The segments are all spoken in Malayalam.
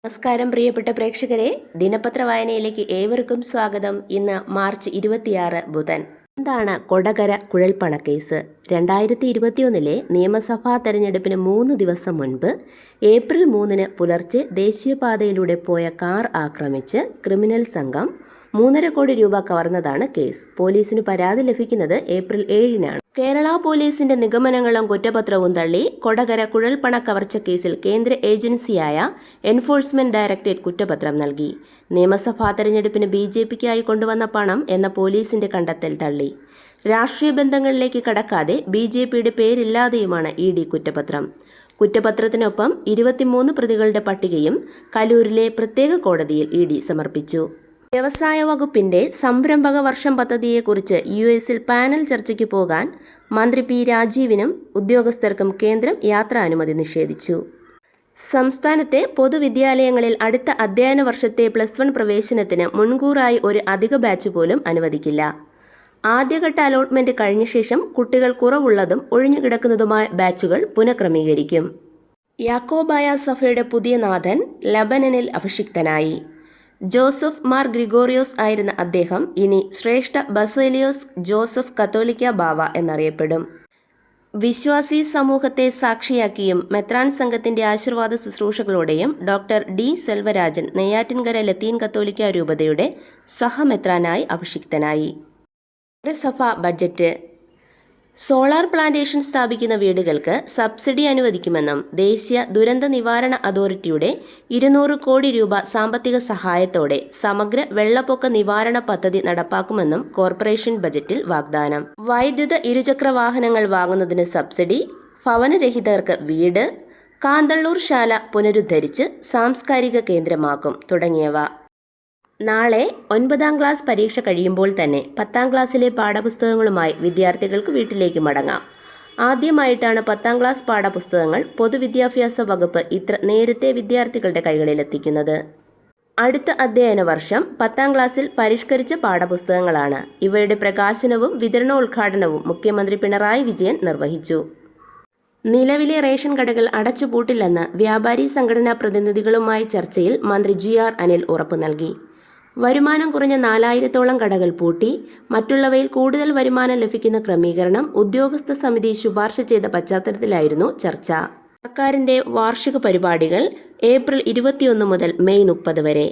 നമസ്കാരം പ്രിയപ്പെട്ട പ്രേക്ഷകരെ, ദിനപത്ര വായനയിലേക്ക് ഏവർക്കും സ്വാഗതം. ഇന്ന് മാർച്ച് 26 ബുധൻ. എന്താണ് കൊടകര കുഴൽപ്പണ കേസ്? 2021 നിയമസഭാ തെരഞ്ഞെടുപ്പിന് 3 ദിവസം മുൻപ് ഏപ്രിൽ 3 പുലർച്ചെ ദേശീയപാതയിലൂടെ പോയ കാർ ആക്രമിച്ച് ക്രിമിനൽ സംഘം 3.5 കോടി രൂപ കവർന്നതാണ് കേസ്. പോലീസിന് പരാതി ലഭിക്കുന്നത് ഏപ്രിൽ 7 കേരള പോലീസിന്റെ നിഗമനങ്ങളും കുറ്റപത്രവും തള്ളി കൊടകര കുഴൽപ്പണ കവർച്ച കേസിൽ കേന്ദ്ര ഏജൻസിയായ എൻഫോഴ്സ്മെന്റ് ഡയറക്ടറേറ്റ് കുറ്റപത്രം നൽകി. നിയമസഭാ തെരഞ്ഞെടുപ്പിന് BJPക്കായി കൊണ്ടുവന്ന പണം എന്ന പോലീസിന്റെ കണ്ടെത്തൽ തള്ളി. രാഷ്ട്രീയ ബന്ധങ്ങളിലേക്ക് കടക്കാതെ BJPയുടെ പേരില്ലാതെയുമാണ് ED കുറ്റപത്രം. കുറ്റപത്രത്തിനൊപ്പം 23 പ്രതികളുടെ പട്ടികയും കലൂരിലെ പ്രത്യേക കോടതിയിൽ ED സമർപ്പിച്ചു. വ്യവസായ വകുപ്പിന്റെ സംരംഭക വർഷം പദ്ധതിയെക്കുറിച്ച് US പാനൽ ചർച്ചയ്ക്ക് പോകാൻ മന്ത്രി P. രാജീവിനും ഉദ്യോഗസ്ഥർക്കും കേന്ദ്രം യാത്രാനുമതി നിഷേധിച്ചു. സംസ്ഥാനത്തെ പൊതുവിദ്യാലയങ്ങളിൽ അടുത്ത അധ്യയന വർഷത്തെ +1 പ്രവേശനത്തിന് മുൻകൂറായി ഒരു അധിക ബാച്ച് പോലും അനുവദിക്കില്ല. ആദ്യഘട്ട അലോട്ട്മെന്റ് കഴിഞ്ഞ ശേഷം കുട്ടികൾ കുറവുള്ളതും ഒഴിഞ്ഞുകിടക്കുന്നതുമായ ബാച്ചുകൾ പുനഃക്രമീകരിക്കും. യാക്കോബായ സഭയുടെ പുതിയ നാഥൻ ലബനനിൽ അഭിഷിക്തനായി. ജോസഫ് മാർ ഗ്രിഗോറിയോസ് ആയിരുന്ന അദ്ദേഹം ഇനി ശ്രേഷ്ഠ ബസേലിയോസ് ജോസഫ് കത്തോലിക്ക ബാവ എന്നറിയപ്പെടും. വിശ്വാസി സമൂഹത്തെ സാക്ഷിയാക്കിയും മെത്രാൻ സംഘത്തിന്റെ ആശീർവാദ ശുശ്രൂഷകളോടെയും ഡോക്ടർ D. സെൽവരാജൻ നെയ്യാറ്റിൻകര ലത്തീൻ കത്തോലിക്ക രൂപതയുടെ സഹമെത്രാനായി അഭിഷിക്തനായി. നഗരസഭാ ബഡ്ജറ്റ്. സോളാർ പ്ലാന്റേഷൻ സ്ഥാപിക്കുന്ന വീടുകൾക്ക് സബ്സിഡി അനുവദിക്കുമെന്നും ദേശീയ ദുരന്ത നിവാരണ അതോറിറ്റിയുടെ 200 കോടി രൂപ സാമ്പത്തിക സഹായത്തോടെ സമഗ്ര വെള്ളപ്പൊക്ക നിവാരണ പദ്ധതി നടപ്പാക്കുമെന്നും കോർപ്പറേഷൻ ബജറ്റിൽ വാഗ്ദാനം. വൈദ്യുത ഇരുചക്ര വാഹനങ്ങൾ വാങ്ങുന്നതിന് സബ്സിഡി, ഭവനരഹിതർക്ക് വീട്, കാന്തള്ളൂർ ശാല പുനരുദ്ധരിച്ച് സാംസ്കാരിക കേന്ദ്രമാക്കും തുടങ്ങിയവ. നാളെ 9ാം ക്ലാസ് പരീക്ഷ കഴിയുമ്പോൾ തന്നെ 10ാം ക്ലാസ്സിലെ പാഠപുസ്തകങ്ങളുമായി വിദ്യാർത്ഥികൾക്ക് വീട്ടിലേക്ക് മടങ്ങാം. ആദ്യമായിട്ടാണ് 10ാം ക്ലാസ് പാഠപുസ്തകങ്ങൾ പൊതുവിദ്യാഭ്യാസ വകുപ്പ് ഇത്ര നേരത്തെ വിദ്യാർത്ഥികളുടെ കൈകളിലെത്തിക്കുന്നത്. അടുത്ത അധ്യയന വർഷം 10ാം ക്ലാസ്സിൽ പരിഷ്കരിച്ച പാഠപുസ്തകങ്ങളാണ്. ഇവയുടെ പ്രകാശനവും വിതരണോദ്ഘാടനവും മുഖ്യമന്ത്രി പിണറായി വിജയൻ നിർവഹിച്ചു. നിലവിലെ റേഷൻ കടകൾ അടച്ചുപൂട്ടില്ലെന്ന് വ്യാപാരി സംഘടനാ പ്രതിനിധികളുമായി ചർച്ചയിൽ മന്ത്രി GR അനിൽ ഉറപ്പു നൽകി. വരുമാനം കുറഞ്ഞ 4000-ഓളം കടകൾ പൂട്ടി. മറ്റുള്ളവയിൽ കൂടുതൽ വരുമാനം ലഭിക്കുന്ന ക്രമീകരണം ഉദ്യോഗസ്ഥ സമിതി ശുപാർശ ചെയ്ത പശ്ചാത്തലത്തിലായിരുന്നു ചർച്ച. സർക്കാരിന്റെ വാർഷിക പരിപാടികൾ ഏപ്രിൽ 21 മുതൽ മെയ് 30 വരെ.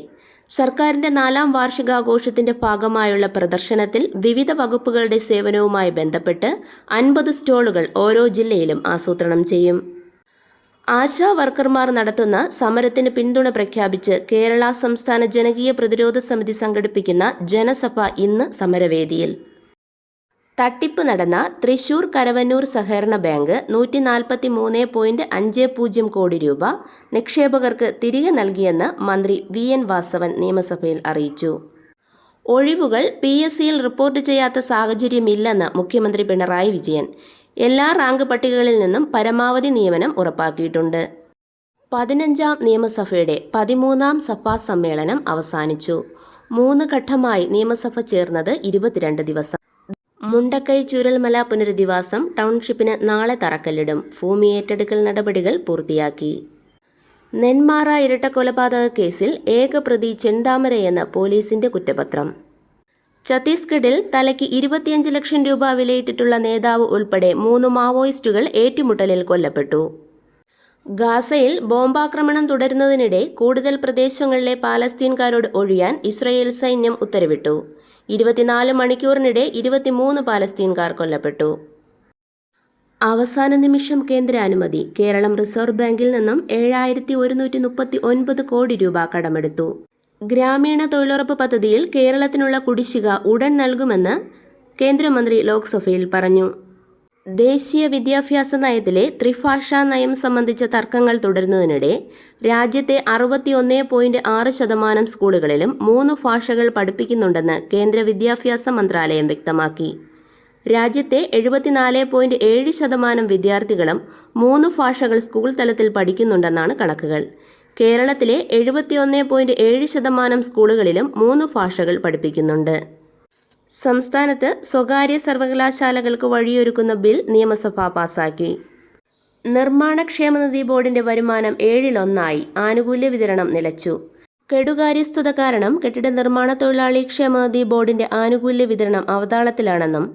സർക്കാരിന്റെ 4ാം വാർഷികാഘോഷത്തിന്റെ ഭാഗമായുള്ള പ്രദർശനത്തിൽ വിവിധ വകുപ്പുകളുടെ സേവനവുമായി ബന്ധപ്പെട്ട് 50 സ്റ്റോളുകൾ ഓരോ ജില്ലയിലും ആസൂത്രണം ചെയ്യും. ആശാ വർക്കർമാർ നടത്തുന്ന സമരത്തിന് പിന്തുണ പ്രഖ്യാപിച്ച് കേരള സംസ്ഥാന ജനകീയ പ്രതിരോധ സമിതി സംഘടിപ്പിക്കുന്ന ജനസഭ ഇന്ന് സമരവേദിയിൽ. തട്ടിപ്പ് നടന്ന തൃശൂർ കരവന്നൂർ സഹകരണ ബാങ്ക് 143.50 കോടി രൂപ നിക്ഷേപകർക്ക് തിരികെ നൽകിയെന്ന് മന്ത്രി VN വാസവൻ നിയമസഭയിൽ അറിയിച്ചു. ഒഴിവുകൾ PSCയിൽ റിപ്പോർട്ട് ചെയ്യാത്ത സാഹചര്യമില്ലെന്ന് മുഖ്യമന്ത്രി പിണറായി വിജയൻ. എല്ലാ റാങ്ക് പട്ടികകളിൽ നിന്നും പരമാവധി നിയമനം ഉറപ്പാക്കിയിട്ടുണ്ട്. 15ാം നിയമസഭയുടെ 13ാം സഭാ സമ്മേളനം അവസാനിച്ചു. 3 ഘട്ടമായി നിയമസഭ ചേർന്നത് 22 ദിവസം. മുണ്ടക്കൈ ചൂരൽമല പുനരധിവാസം ടൗൺഷിപ്പിന് നാളെ തറക്കല്ലിടും. ഭൂമി ഏറ്റെടുക്കൽ നടപടികൾ പൂർത്തിയാക്കി. നെന്മാറ ഇരട്ടക്കൊലപാതക കേസിൽ ഏക പ്രതി ചെന്താമരയെന്ന് പോലീസിന്റെ കുറ്റപത്രം. ഛത്തീസ്ഗഡിൽ തലയ്ക്ക് 25 ലക്ഷം രൂപ വിലയിട്ടിട്ടുള്ള നേതാവ് ഉൾപ്പെടെ 3 മാവോയിസ്റ്റുകൾ ഏറ്റുമുട്ടലിൽ കൊല്ലപ്പെട്ടു. ഗാസയിൽ ബോംബാക്രമണം തുടരുന്നതിനിടെ കൂടുതൽ പ്രദേശങ്ങളിലെ പാലസ്തീൻകാരോട് ഒഴിയാൻ ഇസ്രയേൽ സൈന്യം ഉത്തരവിട്ടു. 24 മണിക്കൂറിനിടെ 23 പാലസ്തീൻകാർ കൊല്ലപ്പെട്ടു. അവസാന നിമിഷം കേന്ദ്ര അനുമതി. കേരളം റിസർവ് ബാങ്കിൽ നിന്നും 7139 കോടി രൂപ കടമെടുത്തു. ഗ്രാമീണ തൊഴിലുറപ്പ് പദ്ധതിയിൽ കേരളത്തിനുള്ള കുടിശ്ശിക ഉടൻ നൽകുമെന്ന് കേന്ദ്രമന്ത്രി ലോക്സഭയിൽ പറഞ്ഞു. ദേശീയ വിദ്യാഭ്യാസ നയത്തിലെ ത്രിഭാഷാ നയം സംബന്ധിച്ച തർക്കങ്ങൾ തുടരുന്നതിനിടെ രാജ്യത്തെ 61.6% സ്കൂളുകളിലും 3 ഭാഷകൾ പഠിപ്പിക്കുന്നുണ്ടെന്ന് കേന്ദ്ര വിദ്യാഭ്യാസ മന്ത്രാലയം വ്യക്തമാക്കി. രാജ്യത്തെ 74.7% വിദ്യാർത്ഥികളും 3 ഭാഷകൾ സ്കൂൾ തലത്തിൽ പഠിക്കുന്നുണ്ടെന്നാണ് കണക്കുകൾ. കേരളത്തിലെ 71.7% സ്കൂളുകളിലും 3 ഭാഷകൾ പഠിപ്പിക്കുന്നുണ്ട്. സംസ്ഥാനത്ത് സ്വകാര്യ സർവകലാശാലകൾക്ക് വഴിയൊരുക്കുന്ന ബിൽ നിയമസഭ പാസാക്കി. നിർമ്മാണ ക്ഷേമനിധി ബോർഡിന്റെ വരുമാനം 1/7 ആനുകൂല്യ വിതരണം നിലച്ചു. കെടുകാര്യസ്ഥത കാരണം കെട്ടിട നിർമ്മാണ തൊഴിലാളി ക്ഷേമനിധി ബോർഡിന്റെ ആനുകൂല്യ വിതരണം അവതാളത്തിലാണെന്നും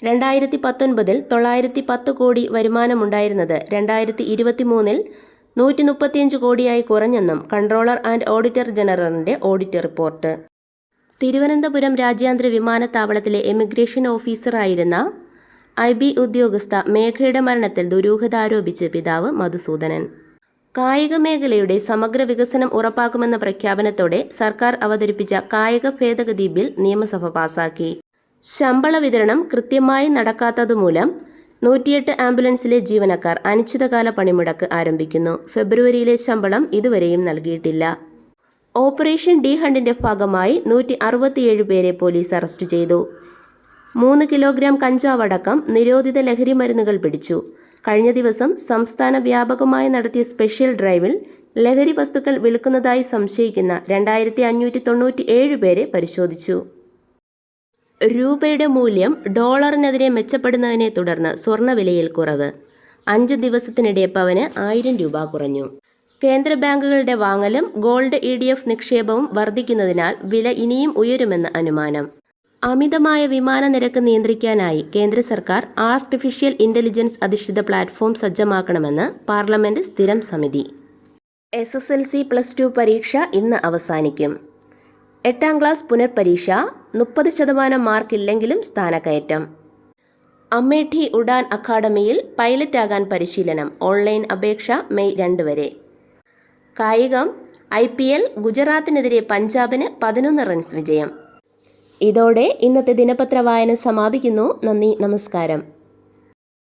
2019 910 കോടി വരുമാനമുണ്ടായിരുന്നത് 2023 135 കോടിയായി കുറഞ്ഞെന്നും കൺട്രോളർ ആൻഡ് ഓഡിറ്റർ ജനറലിന്റെ ഓഡിറ്റ് റിപ്പോർട്ട്. തിരുവനന്തപുരം രാജ്യാന്തര വിമാനത്താവളത്തിലെ എമിഗ്രേഷൻ ഓഫീസറായിരുന്ന IB ഉദ്യോഗസ്ഥ മേഘയുടെ മരണത്തിൽ ദുരൂഹത ആരോപിച്ച് പിതാവ് മധുസൂദനൻ. കായിക മേഖലയുടെ സമഗ്ര വികസനം ഉറപ്പാക്കുമെന്ന പ്രഖ്യാപനത്തോടെ സർക്കാർ അവതരിപ്പിച്ച കായിക ഭേദഗതി ബിൽ നിയമസഭ പാസാക്കി. ശമ്പള വിതരണം കൃത്യമായി നടക്കാത്തതുമൂലം 108 ആംബുലൻസിലെ ജീവനക്കാർ അനിശ്ചിതകാല പണിമുടക്ക് ആരംഭിക്കുന്നു. ഫെബ്രുവരിയിലെ ശമ്പളം ഇതുവരെയും നൽകിയിട്ടില്ല. ഓപ്പറേഷൻ ഡി ഹണ്ടിന്റെ ഭാഗമായി 167 പേരെ പോലീസ് അറസ്റ്റ് ചെയ്തു. 3 കിലോഗ്രാം കഞ്ചാവ് അടക്കം നിരോധിത ലഹരി മരുന്നുകൾ പിടിച്ചു. കഴിഞ്ഞ ദിവസം സംസ്ഥാന വ്യാപകമായി നടത്തിയ സ്പെഷ്യൽ ഡ്രൈവിൽ ലഹരി വസ്തുക്കൾ വിൽക്കുന്നതായി സംശയിക്കുന്ന 2597 പേരെ പരിശോധിച്ചു. രൂപയുടെ മൂല്യം ഡോളറിനെതിരെ മെച്ചപ്പെടുന്നതിനെ തുടർന്ന് സ്വർണ്ണവിലയിൽ കുറവ്. 5 ദിവസത്തിനിടെ പവന് 1000 രൂപ കുറഞ്ഞു. കേന്ദ്ര ബാങ്കുകളുടെ വാങ്ങലും ഗോൾഡ് ETF നിക്ഷേപവും വർദ്ധിക്കുന്നതിനാൽ വില ഇനിയും ഉയരുമെന്ന് അനുമാനം. അമിതമായ വിമാന നിരക്ക് നിയന്ത്രിക്കാനായി കേന്ദ്ര സർക്കാർ ആർട്ടിഫിഷ്യൽ ഇന്റലിജൻസ് അധിഷ്ഠിത പ്ലാറ്റ്ഫോം സജ്ജമാക്കണമെന്ന് പാർലമെന്റ് സ്ഥിരം സമിതി. SSLC +2 പരീക്ഷ ഇന്ന് അവസാനിക്കും. 8ാം ക്ലാസ് പുനർപരീക്ഷ 30% മാർക്കില്ലെങ്കിലും സ്ഥാനക്കയറ്റം. അമേഠി ഉഡാൻ അക്കാഡമിയിൽ പൈലറ്റാകാൻ പരിശീലനം. ഓൺലൈൻ അപേക്ഷ മെയ് 2 വരെ. കായികം IPL ഗുജറാത്തിനെതിരെ പഞ്ചാബിന് 11 റൺസ് വിജയം. ഇതോടെ ഇന്നത്തെ ദിനപത്ര വായന സമാപിക്കുന്നു. നന്ദി, നമസ്കാരം.